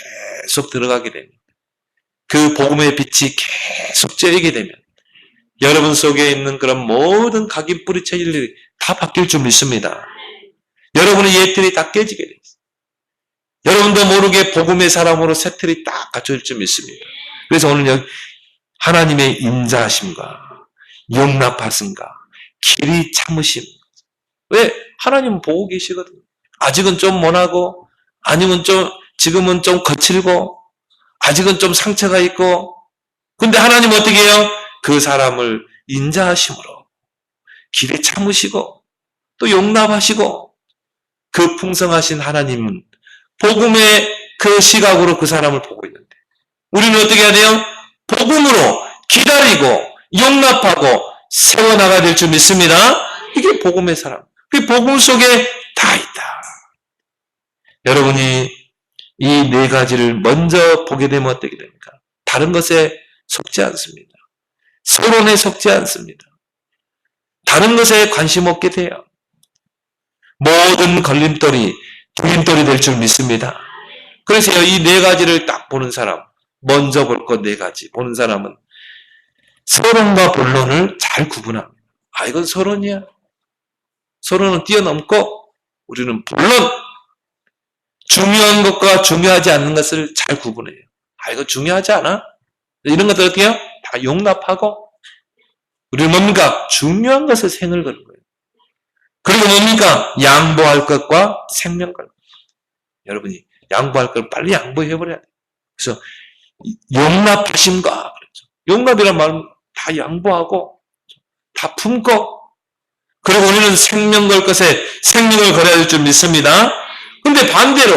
계속 들어가게 되면 그 복음의 빛이 계속 쬐게 되면 여러분 속에 있는 그런 모든 각인 뿌리 체질들이 다 바뀔 줄 믿습니다. 여러분의 옛틀이 다 깨지게 돼 있어요. 여러분도 모르게 복음의 사람으로 새 틀이 딱 갖춰질 줄 믿습니다. 그래서 오늘 여기 하나님의 인자하심과 용납하심과 길이 참으심. 왜? 하나님은 보고 계시거든요. 아직은 좀 못하고 아니면 지금은 좀 거칠고 아직은 좀 상처가 있고 근데 하나님은 어떻게 해요? 그 사람을 인자하심으로 길에 참으시고 또 용납하시고 그 풍성하신 하나님은 복음의 그 시각으로 그 사람을 보고 있는데 우리는 어떻게 해야 돼요? 복음으로 기다리고 용납하고 세워나가야 될 줄 믿습니다. 이게 복음의 사람. 그 복음 속에 다 있다. 여러분이 이 네 가지를 먼저 보게 되면 어떻게 됩니까? 다른 것에 속지 않습니다. 서론에 속지 않습니다. 다른 것에 관심 없게 돼요. 모든 걸림돌이 디딤돌이 될 줄 믿습니다. 그래서 이 네 가지를 딱 보는 사람, 먼저 볼 것 네 가지 보는 사람은 서론과 본론을 잘 구분합니다. 아, 이건 서론이야. 서론은 뛰어넘고 우리는 본론, 중요한 것과 중요하지 않는 것을 잘 구분해요. 아, 이거 중요하지 않아? 이런 것들 어떻게 해요? 다 용납하고 우리는 뭡니까? 중요한 것에 생을 거는 거예요. 그리고 뭡니까? 양보할 것과 생명 걸. 여러분이 양보할 걸 빨리 양보해버려야 돼요. 그래서 용납하심과 그렇죠. 용납이란 말은 다 양보하고 다 품고 그리고 우리는 생명 걸 것에 생명을 걸어야 될 줄 믿습니다. 근데 반대로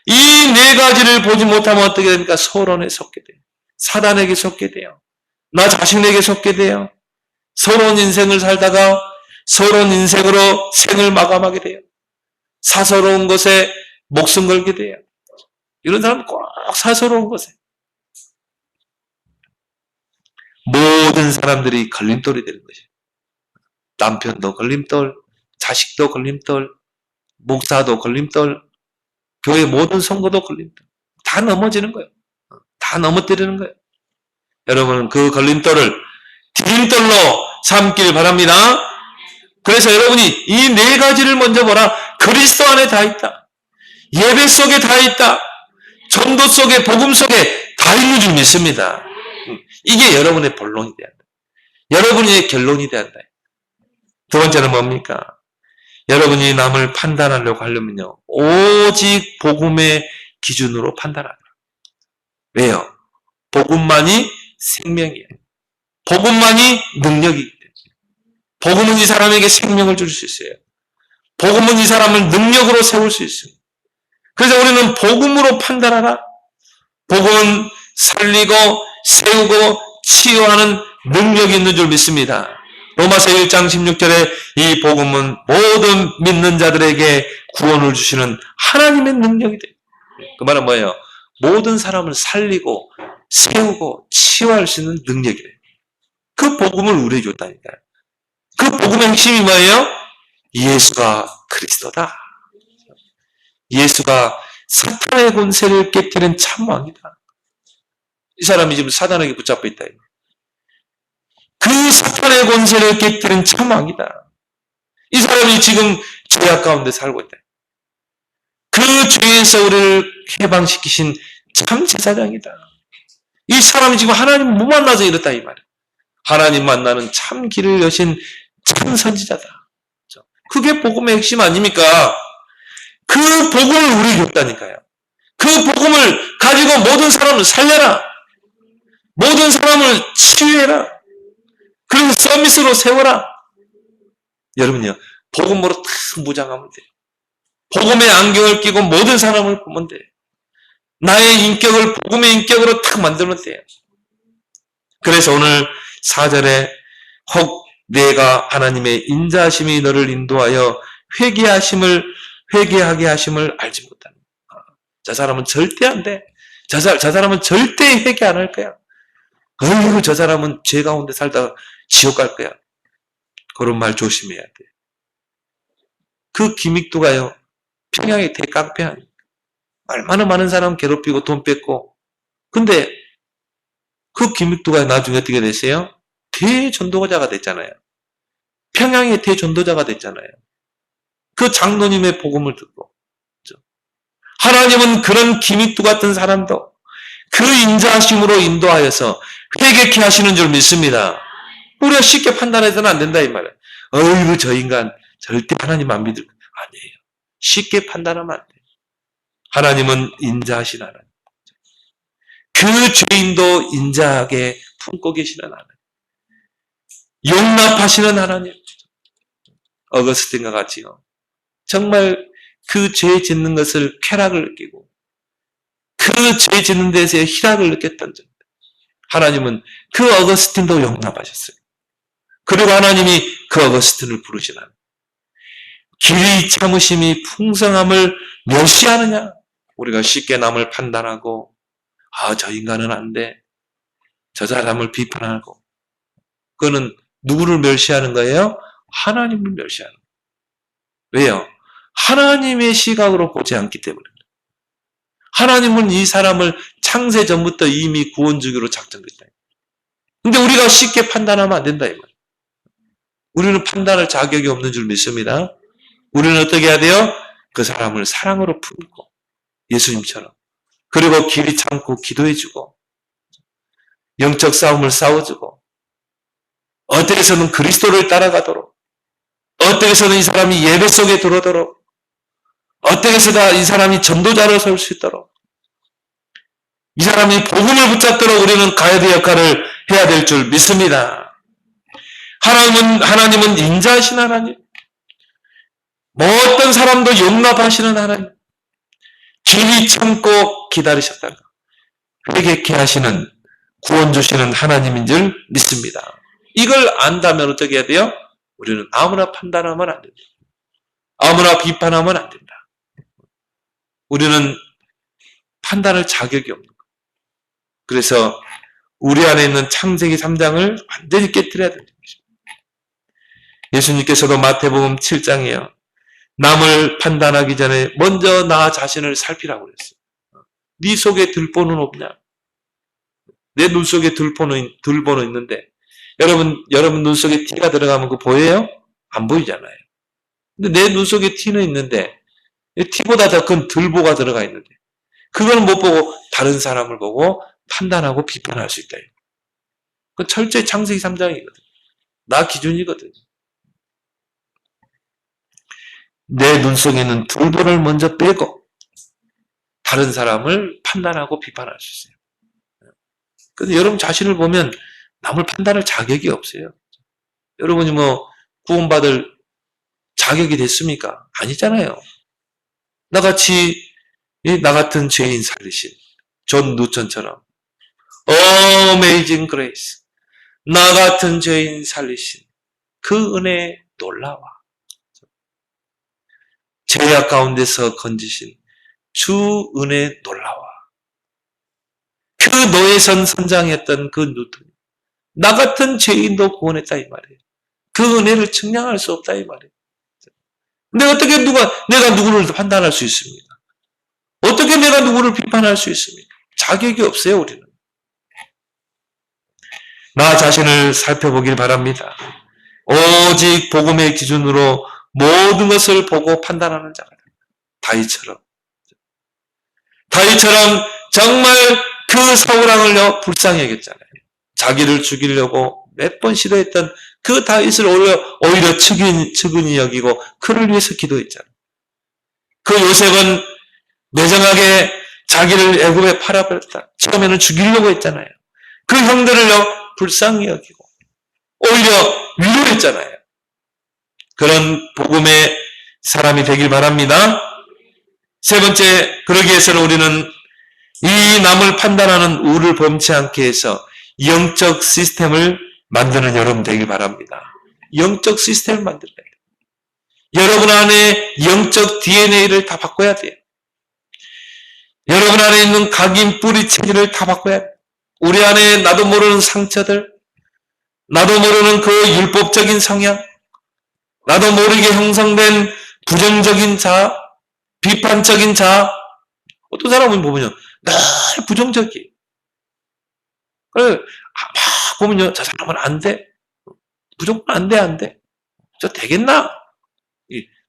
이 네 가지를 보지 못하면 어떻게 됩니까? 서론에 속게 돼요. 사단에게 속게 돼요. 나 자신에게 속게 돼요. 서론 인생을 살다가 서론 인생으로 생을 마감하게 돼요. 사서로운 것에 목숨 걸게 돼요. 이런 사람은 꼭 사서로운 것에. 모든 사람들이 걸림돌이 되는 것이에요. 남편도 걸림돌, 자식도 걸림돌, 목사도 걸림돌, 교회 모든 성도도 걸림돌. 다 넘어지는 거예요. 다 넘어뜨리는 거예요. 여러분은 그 걸림돌을 디딤돌로 삼길 바랍니다. 그래서 여러분이 이 네 가지를 먼저 보라. 그리스도 안에 다 있다. 예배 속에 다 있다. 전도 속에 복음 속에 다 있는 줄 믿습니다. 이게 여러분의 본론이 돼야 한다. 여러분의 결론이 돼야 한다. 두 번째는 뭡니까? 여러분이 남을 판단하려고 하려면요. 오직 복음의 기준으로 판단하라. 왜요? 복음만이 생명이에요. 복음만이 능력이기 때문에. 복음은 이 사람에게 생명을 줄 수 있어요. 복음은 이 사람을 능력으로 세울 수 있습니다. 그래서 우리는 복음으로 판단하라. 복음은 살리고 세우고 치유하는 능력이 있는 줄 믿습니다. 로마서 1장 16절에 이 복음은 모든 믿는 자들에게 구원을 주시는 하나님의 능력이 돼요. 그 말은 뭐예요? 모든 사람을 살리고 세우고 치유할 수 있는 능력이래요. 그 복음을 우리에게 줬다니까요. 그 복음의 핵심이 뭐예요? 예수가 그리스도다. 예수가 사탄의 권세를 깨뜨린 참왕이다. 이 사람이 지금 사단에게 붙잡혀 있다. 그 사탄의 권세를 깨뜨린 참왕이다. 이 사람이 지금 죄악 가운데 살고 있다. 그 죄에서 우리를 해방시키신 참 제사장이다. 이 사람이 지금 하나님 못 만나서 이렇다 이 말이야. 하나님 만나는 참 길을 여신 참 선지자다. 그게 복음의 핵심 아닙니까? 그 복음을 우리에게 줬다니까요. 그 복음을 가지고 모든 사람을 살려라. 모든 사람을 치유해라. 그리고 서밋으로 세워라. 여러분요, 복음으로 탁 무장하면 돼요. 복음의 안경을 끼고 모든 사람을 보면 돼요. 나의 인격을 복음의 인격으로 탁 만들면 돼요. 그래서 오늘 4절에 혹 내가 하나님의 인자하심이 너를 인도하여 회개하게 하심을 알지 못하는. 저 사람은 절대 안 돼. 저 사람은 절대 회개 안 할 거야. 어이구, 저 사람은 죄 가운데 살다가 지옥 갈 거야. 그런 말 조심해야 돼. 그 기믹도가요, 평양의 대깡패 아니에요. 얼마나 많은 사람 괴롭히고 돈 뺏고. 근데 그 기믹도가 나중에 어떻게 됐어요? 대전도자가 됐잖아요. 평양의 대전도자가 됐잖아요. 그 장로님의 복음을 듣고. 하나님은 그런 기믹도 같은 사람도 그 인자하심으로 인도하여서 회개케 하시는 줄 믿습니다. 우리가 쉽게 판단해서는 안 된다 이 말이에요. 어이구, 저 인간 절대 하나님 안 믿을 거예요. 아니에요. 쉽게 판단하면 안 돼요. 하나님은 인자하신 하나님. 그 죄인도 인자하게 품고 계시는 하나님. 용납하시는 하나님. 어거스틴과 같이요. 정말 그 죄 짓는 것을 쾌락을 느끼고 그 죄 짓는 데서의 희락을 느꼈던 점. 하나님은 그 어거스틴도 용납하셨어요. 그리고 하나님이 그 어거스틴을 부르신 하나님. 길이 참으심이 풍성함을 멸시하느냐? 우리가 쉽게 남을 판단하고 저 인간은 안 돼. 저 사람을 비판하고. 그거는 누구를 멸시하는 거예요? 하나님을 멸시하는 거예요. 왜요? 하나님의 시각으로 보지 않기 때문에. 하나님은 이 사람을 창세 전부터 이미 구원 주기로 작정했다. 근데 우리가 쉽게 판단하면 안 된다 이 말이에요. 우리는 판단할 자격이 없는 줄 믿습니다. 우리는 어떻게 해야 돼요? 그 사람을 사랑으로 품고 예수님처럼. 그리고 길이 참고 기도해주고 영적 싸움을 싸워주고 어떻게 해서는 그리스도를 따라가도록 어떻게 해서는 이 사람이 예배 속에 들어오도록 어떻게 해서든 이 사람이 전도자로 설 수 있도록 이 사람이 복음을 붙잡도록 우리는 가이드 역할을 해야 될 줄 믿습니다. 하나님은 인자하신 하나님, 뭐 어떤 사람도 용납하시는 하나님, 길이 참고 기다리셨다가 회개케 하시는 구원 주시는 하나님인 줄 믿습니다. 이걸 안다면 어떻게 해야 돼요? 우리는 아무나 판단하면 안 된다. 아무나 비판하면 안 된다. 우리는 판단할 자격이 없는 거예요. 그래서 우리 안에 있는 창세기 3장을 완전히 깨뜨려야 된다는 것입니다. 예수님께서도 마태복음 7장이에요. 남을 판단하기 전에 먼저 나 자신을 살피라고 그랬어요. 네 속에 들보는 없냐? 내 눈 속에 들보는 있는데 여러분 눈 속에 티가 들어가면 그거 보여요? 안 보이잖아요. 근데 내 눈 속에 티는 있는데 티보다 더 큰 들보가 들어가 있는데 그걸 못 보고 다른 사람을 보고 판단하고 비판할 수 있다. 그건 철저히 창세기 3장이거든. 나 기준이거든. 내 눈 속에 있는 들보를 먼저 빼고 다른 사람을 판단하고 비판할 수 있어요. 근데 여러분 자신을 보면 남을 판단할 자격이 없어요. 여러분이 뭐 구원받을 자격이 됐습니까? 아니잖아요. 나같이 이 나 같은 죄인 살리신 존 누천처럼 Amazing Grace, 나 같은 죄인 살리신 그 은혜에 놀라와. 죄악 가운데서 건지신 주 은혜에 놀라와. 그 노예선 선장이었던 그 누턴, 나 같은 죄인도 구원했다 이 말이에요. 그 은혜를 측량할 수 없다 이 말이에요. 근데 어떻게 내가 누구를 판단할 수 있습니까? 어떻게 내가 누구를 비판할 수 있습니까? 자격이 없어요, 우리는. 나 자신을 살펴보길 바랍니다. 오직 복음의 기준으로 모든 것을 보고 판단하는 자가 다윗처럼 정말 그 사울왕을 불쌍히 여겼잖아요. 자기를 죽이려고 몇 번 시도했던 그 다윗을 오히려 측은히 여기고 그를 위해서 기도했잖아요. 그 요셉은 매정하게 자기를 애굽에 팔아버렸다. 처음에는 죽이려고 했잖아요. 그 형들을요 불쌍히 여기고 오히려 위로했잖아요. 그런 복음의 사람이 되길 바랍니다. 세 번째, 그러기 위해서는 우리는 이 남을 판단하는 우를 범치 않게 해서 영적 시스템을 만드는 여러분 되길 바랍니다. 영적 시스템을 만들어야 돼요. 여러분 안에 영적 DNA를 다 바꿔야 돼요. 여러분 안에 있는 각인 뿌리 체질을 다 바꿔야 돼요. 우리 안에 나도 모르는 상처들, 나도 모르는 그 율법적인 성향, 나도 모르게 형성된 부정적인 자아, 비판적인 자아. 어떤 사람은 보면요, 늘 부정적이에요. 막 보면요, 저 사람은 안 돼. 무조건 안 돼. 저 되겠나?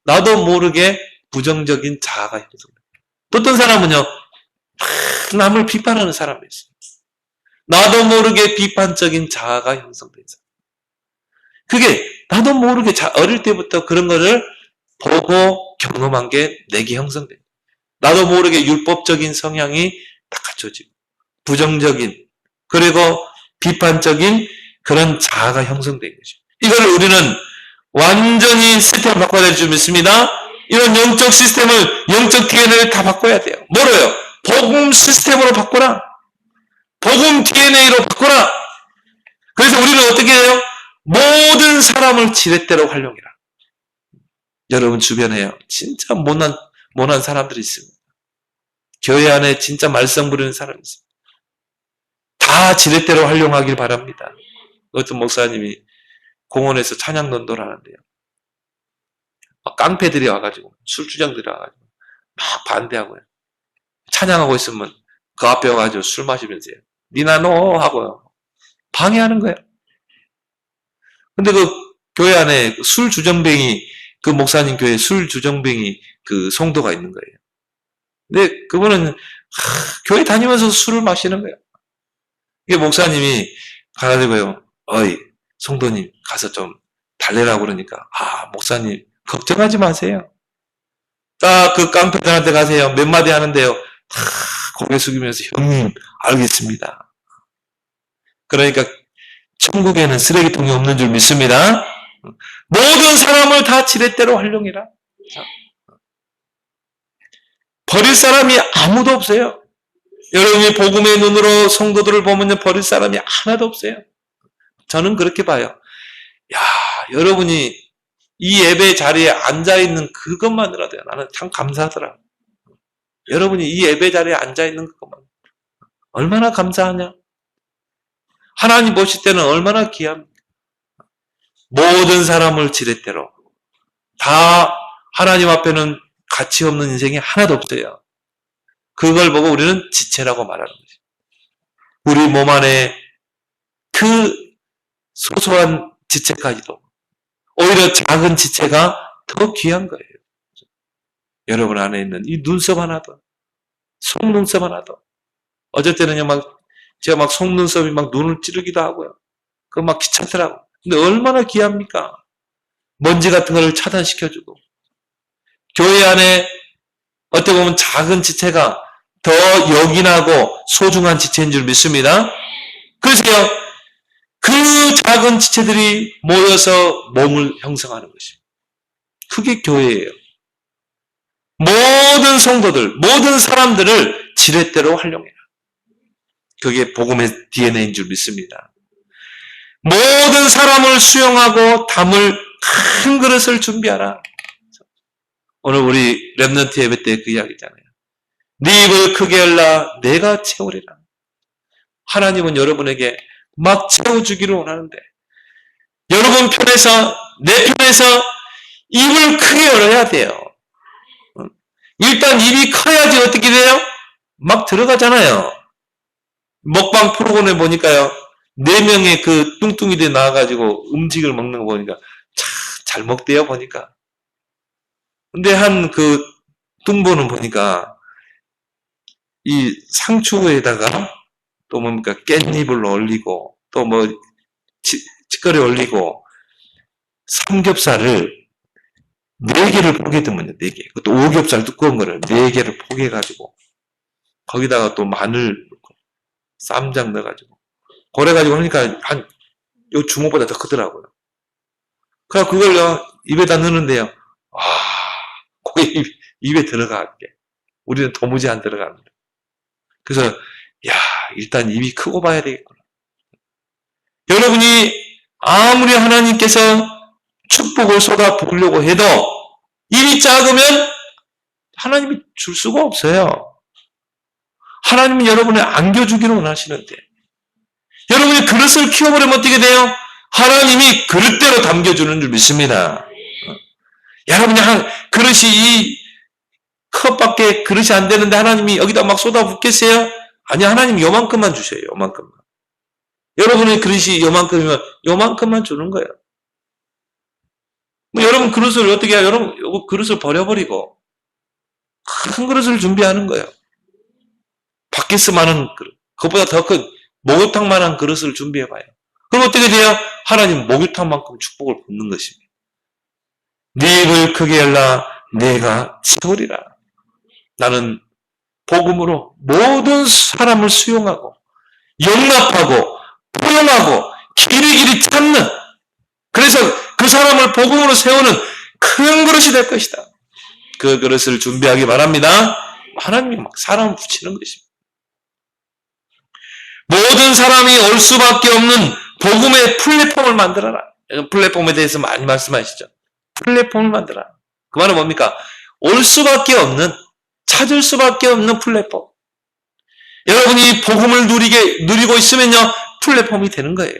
나도 모르게 부정적인 자아가 형성돼요. 또 어떤 사람은요, 남을 비판하는 사람이 있어요. 나도 모르게 비판적인 자아가 형성돼서. 그게 나도 모르게 어릴 때부터 그런 거를 보고 경험한 게 내게 형성돼요. 나도 모르게 율법적인 성향이 다 갖춰지고 부정적인 그리고 비판적인 그런 자아가 형성된 거죠. 이걸 우리는 완전히 시스템을 바꿔야 될 줄 믿습니다. 이런 영적 시스템을, 영적 DNA를 다 바꿔야 돼요. 뭐로요? 복음 시스템으로 바꾸라. 복음 DNA로 바꾸라. 그래서 우리는 어떻게 해요? 모든 사람을 지렛대로 활용해라. 여러분 주변에요, 진짜 못난 사람들이 있습니다. 교회 안에 진짜 말썽 부리는 사람이 있습니다. 다 지렛대로 활용하길 바랍니다. 어떤 목사님이 공원에서 찬양 논도를 하는데요, 깡패들이 와가지고, 술주정들이 와가지고 막 반대하고요. 찬양하고 있으면 그 앞에 와가지고 술 마시면서요, 니나 너 하고요 방해하는 거예요. 근데 그 교회 안에 술 주정뱅이, 그 목사님 교회에 술 주정뱅이 그 성도가 있는 거예요. 근데 그분은 교회 다니면서 술을 마시는 거예요. 이게 목사님이 가가지고요, 어이 성도님 가서 좀 달래라고 그러니까, 목사님 걱정하지 마세요. 딱 그 깡패들한테 가세요. 몇 마디 하는데요, 고개 숙이면서 형님 알겠습니다. 그러니까 천국에는 쓰레기통이 없는 줄 믿습니다. 모든 사람을 다 지렛대로 활용해라. 버릴 사람이 아무도 없어요. 여러분이 복음의 눈으로 성도들을 보면 버릴 사람이 하나도 없어요. 저는 그렇게 봐요. 여러분이 이 예배 자리에 앉아있는 그것만으로도 나는 참 감사하더라. 여러분이 이 예배 자리에 앉아있는 그것만 얼마나 감사하냐? 하나님 보실 때는 얼마나 귀합니까? 모든 사람을 지렛대로 다 하나님 앞에는 가치 없는 인생이 하나도 없어요. 그걸 보고 우리는 지체라고 말하는 거죠. 우리 몸 안에 그 소소한 지체까지도 오히려 작은 지체가 더 귀한 거예요. 여러분 안에 있는 이 눈썹 하나도, 속눈썹 하나도. 어쩔 때는요, 제가 속눈썹이 눈을 찌르기도 하고요. 그거 귀찮더라고. 근데 얼마나 귀합니까? 먼지 같은 거를 차단시켜주고. 교회 안에 어떻게 보면 작은 지체가 더 요긴하고 소중한 지체인 줄 믿습니다. 그래서요, 그 작은 지체들이 모여서 몸을 형성하는 것입니다. 그게 교회예요. 모든 성도들, 모든 사람들을 지렛대로 활용해라. 그게 복음의 DNA인 줄 믿습니다. 모든 사람을 수용하고 담을 큰 그릇을 준비하라. 오늘 우리 렘넌트 예배 때 그 이야기잖아요. 네 입을 크게 열라 내가 채우리라. 하나님은 여러분에게 막 채워주기를 원하는데 여러분 편에서, 내 편에서 입을 크게 열어야 돼요. 일단 입이 커야지 어떻게 돼요? 막 들어가잖아요. 먹방 프로그램 보니까요. 4명의 그 뚱뚱이들 나와가지고 음식을 먹는 거 보니까 참 잘 먹대요, 보니까. 근데 한 그 뚱보는 보니까 이 상추에다가 또 뭡니까 깻잎을 올리고 또 뭐 치거리 올리고 삼겹살을 4개를 포개더군요. 4개. 그것도 오겹살 두꺼운 거를 4개를 포개가지고 거기다가 또 마늘 넣고 쌈장 넣어가지고 그래가지고 하니까 한 요 주먹보다 더 크더라고요. 그래서 그걸 입에다 넣는데요. 아, 그게 입에 들어가게. 우리는 도무지 안 들어갑니다. 그래서 야, 일단 입이 크고 봐야 되겠구나. 여러분이 아무리 하나님께서 축복을 쏟아 부으려고 해도 입이 작으면 하나님이 줄 수가 없어요. 하나님은 여러분을 안겨주기를 원하시는데 여러분이 그릇을 키워버리면 어떻게 돼요? 하나님이 그릇대로 담겨주는 줄 믿습니다. 여러분이 그릇이 이 컵밖에 그릇이 안 되는데 하나님이 여기다 막 쏟아붓겠어요? 아니, 하나님 요만큼만 주셔요. 요만큼만. 여러분의 그릇이 요만큼이면 요만큼만 주는 거예요. 뭐 여러분 그릇을 어떻게 해요? 여러분 그릇을 버려버리고 큰 그릇을 준비하는 거예요. 바켓스만한 그릇, 그것보다 더 큰 목욕탕만한 그릇을 준비해봐요. 그럼 어떻게 돼요? 하나님 목욕탕만큼 축복을 붓는 것입니다. 네 입을 크게 열라 내가 채우리라. 나는 복음으로 모든 사람을 수용하고 용납하고 포용하고 길이길이 찾는, 그래서 그 사람을 복음으로 세우는 큰 그릇이 될 것이다. 그 그릇을 준비하기 바랍니다. 하나님이 막 사람을 붙이는 것입니다. 모든 사람이 올 수밖에 없는 복음의 플랫폼을 만들어라. 플랫폼에 대해서 많이 말씀하시죠. 플랫폼을 만들어라. 그 말은 뭡니까? 올 수밖에 없는, 찾을 수밖에 없는 플랫폼. 여러분이 복음을 누리고 있으면요, 플랫폼이 되는 거예요.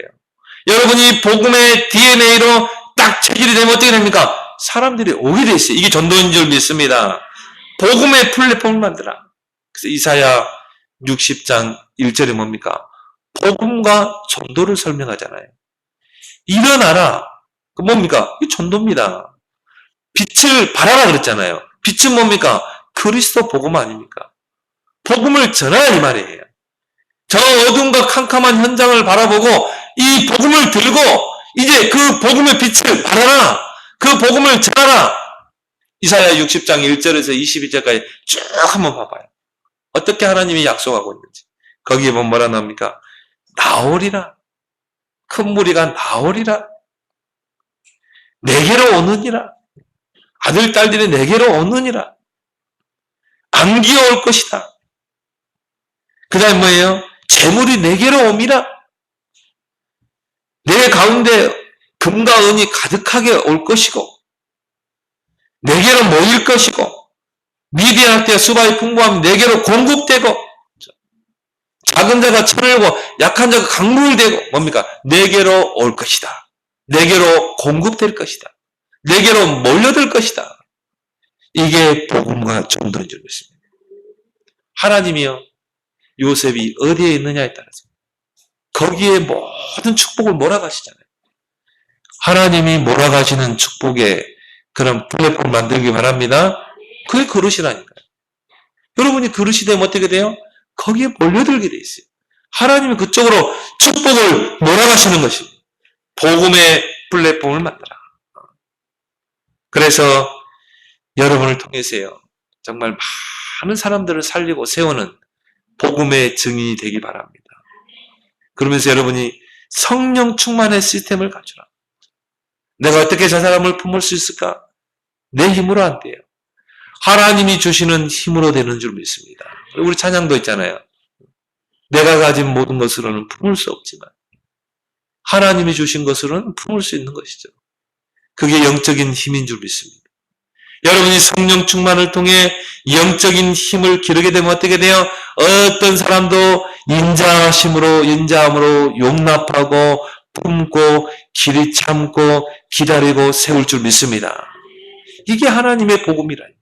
여러분이 복음의 DNA로 딱 체질이 되면 어떻게 됩니까? 사람들이 오게 돼 있어요. 이게 전도인 줄 믿습니다. 복음의 플랫폼을 만들어라. 그래서 이사야 60장 1절이 뭡니까? 복음과 전도를 설명하잖아요. 일어나라. 그 뭡니까? 이게 전도입니다. 빛을 발하라 그랬잖아요. 빛은 뭡니까? 그리스도 복음 아닙니까? 복음을 전하라 이 말이에요. 저 어둠과 캄캄한 현장을 바라보고 이 복음을 들고 이제 그 복음의 빛을 발하라. 그 복음을 전하라. 이사야 60장 1절에서 22절까지 쭉 한번 봐봐요. 어떻게 하나님이 약속하고 있는지. 거기에 보면 뭐라 나옵니까? 나오리라. 큰 무리가 나오리라. 내게로 오느니라. 아들, 딸들이 내게로 오느니라. 안기어 올 것이다. 그 다음에 뭐예요? 재물이 내게로 옴이라. 내 가운데 금과 은이 가득하게 올 것이고 내게로 모일 것이고 미디안 학대와 수바의 풍부함이 내게로 공급되고 작은 자가 철을 내고 약한 자가 강물을 대고 뭡니까? 내게로 올 것이다. 내게로 공급될 것이다. 내게로 몰려들 것이다. 이게 복음과 전도인 줄 믿습니다. 하나님이요, 요셉이 어디에 있느냐에 따라서 거기에 모든 축복을 몰아가시잖아요. 하나님이 몰아가시는 축복의 그런 플랫폼을 만들기 바랍니다. 그게 그릇이라니까요. 여러분이 그릇이 되면 어떻게 돼요? 거기에 몰려들게 돼 있어요. 하나님이 그쪽으로 축복을 몰아가시는 것입니다. 복음의 플랫폼을 만들어. 그래서 여러분을 통해서요, 정말 많은 사람들을 살리고 세우는 복음의 증인이 되기 바랍니다. 그러면서 여러분이 성령 충만의 시스템을 갖추라. 내가 어떻게 저 사람을 품을 수 있을까? 내 힘으로 안 돼요. 하나님이 주시는 힘으로 되는 줄 믿습니다. 우리 찬양도 있잖아요. 내가 가진 모든 것으로는 품을 수 없지만 하나님이 주신 것으로는 품을 수 있는 것이죠. 그게 영적인 힘인 줄 믿습니다. 여러분이 성령 충만을 통해 영적인 힘을 기르게 되면 어떻게 돼요? 어떤 사람도 인자함으로 용납하고 품고 길이 참고 기다리고 세울 줄 믿습니다. 이게 하나님의 복음이라니까.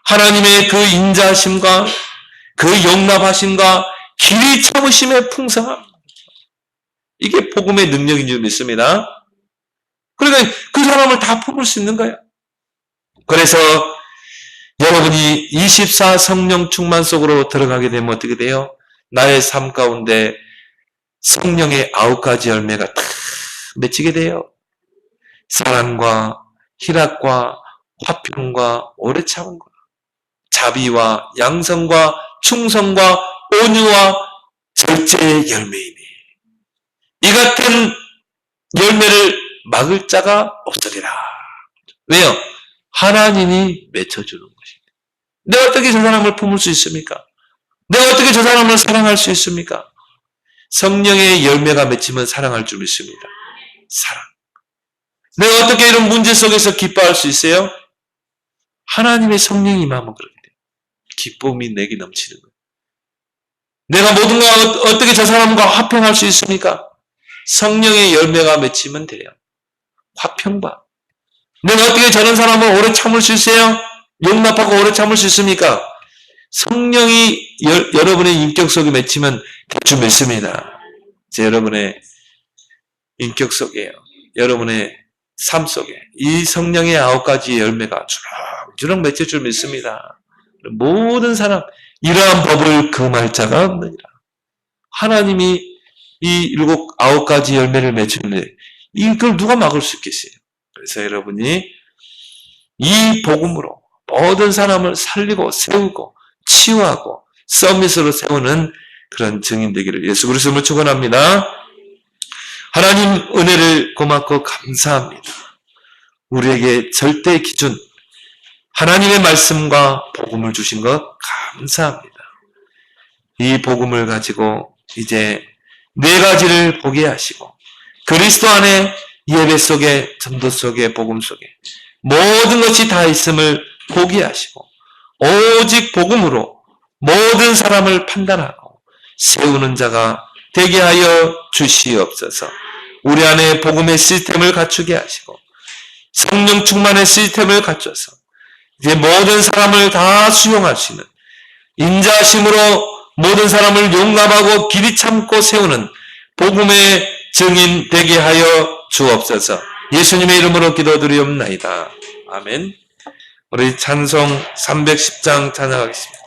하나님의 그 인자심과 그 용납하심과 길이 참으심의 풍성함, 이게 복음의 능력인 줄 믿습니다. 그러니까 그 사람을 다 품을 수 있는 거예요. 그래서 여러분이 24 성령 충만 속으로 들어가게 되면 어떻게 돼요? 나의 삶 가운데 성령의 9가지 열매가 다 맺히게 돼요. 사랑과 희락과 화평과 오래 참음과 자비와 양성과 충성과 온유와 절제의 열매이니 이 같은 열매를 막을 자가 없으리라. 왜요? 하나님이 맺혀주는 것입니다. 내가 어떻게 저 사람을 품을 수 있습니까? 내가 어떻게 저 사람을 사랑할 수 있습니까? 성령의 열매가 맺히면 사랑할 줄 믿습니다. 사랑. 내가 어떻게 이런 문제 속에서 기뻐할 수 있어요? 하나님의 성령이 임하면 그렇게 돼요. 기쁨이 내게 넘치는 거예요. 내가 모든 걸 어떻게 저 사람과 화평할 수 있습니까? 성령의 열매가 맺히면 돼요. 화평과. 내가 어떻게 저런 사람을 오래 참을 수 있어요? 용납하고 오래 참을 수 있습니까? 성령이 여러분의 인격 속에 맺히면 될 줄 믿습니다. 여러분의 인격 속에요. 여러분의 삶 속에 이 성령의 9가지 열매가 주렁주렁 맺힐 줄 믿습니다. 모든 사람 이러한 법을 금할 자가 없느니라. 하나님이 이 9가지 열매를 맺히는데 이걸 누가 막을 수 있겠어요? 그래서 여러분이 이 복음으로 모든 사람을 살리고 세우고 치유하고 서밋으로 세우는 그런 증인 되기를 예수 그리스도로 축원합니다. 하나님 은혜를 고맙고 감사합니다. 우리에게 절대 기준 하나님의 말씀과 복음을 주신 것 감사합니다. 이 복음을 가지고 이제 4가지를 보게 하시고 그리스도 안에 예배 속에 전도 속에 복음 속에 모든 것이 다 있음을 보게 하시고 오직 복음으로 모든 사람을 판단하고 세우는 자가 되게 하여 주시옵소서. 우리 안에 복음의 시스템을 갖추게 하시고 성령 충만의 시스템을 갖춰서 이제 모든 사람을 다 수용할 수 있는 인자심으로 모든 사람을 용납하고 길이 참고 세우는 복음의 증인 되게 하여 주옵소서. 예수님의 이름으로 기도드리옵나이다. 아멘. 우리 찬송 310장 찬양하겠습니다.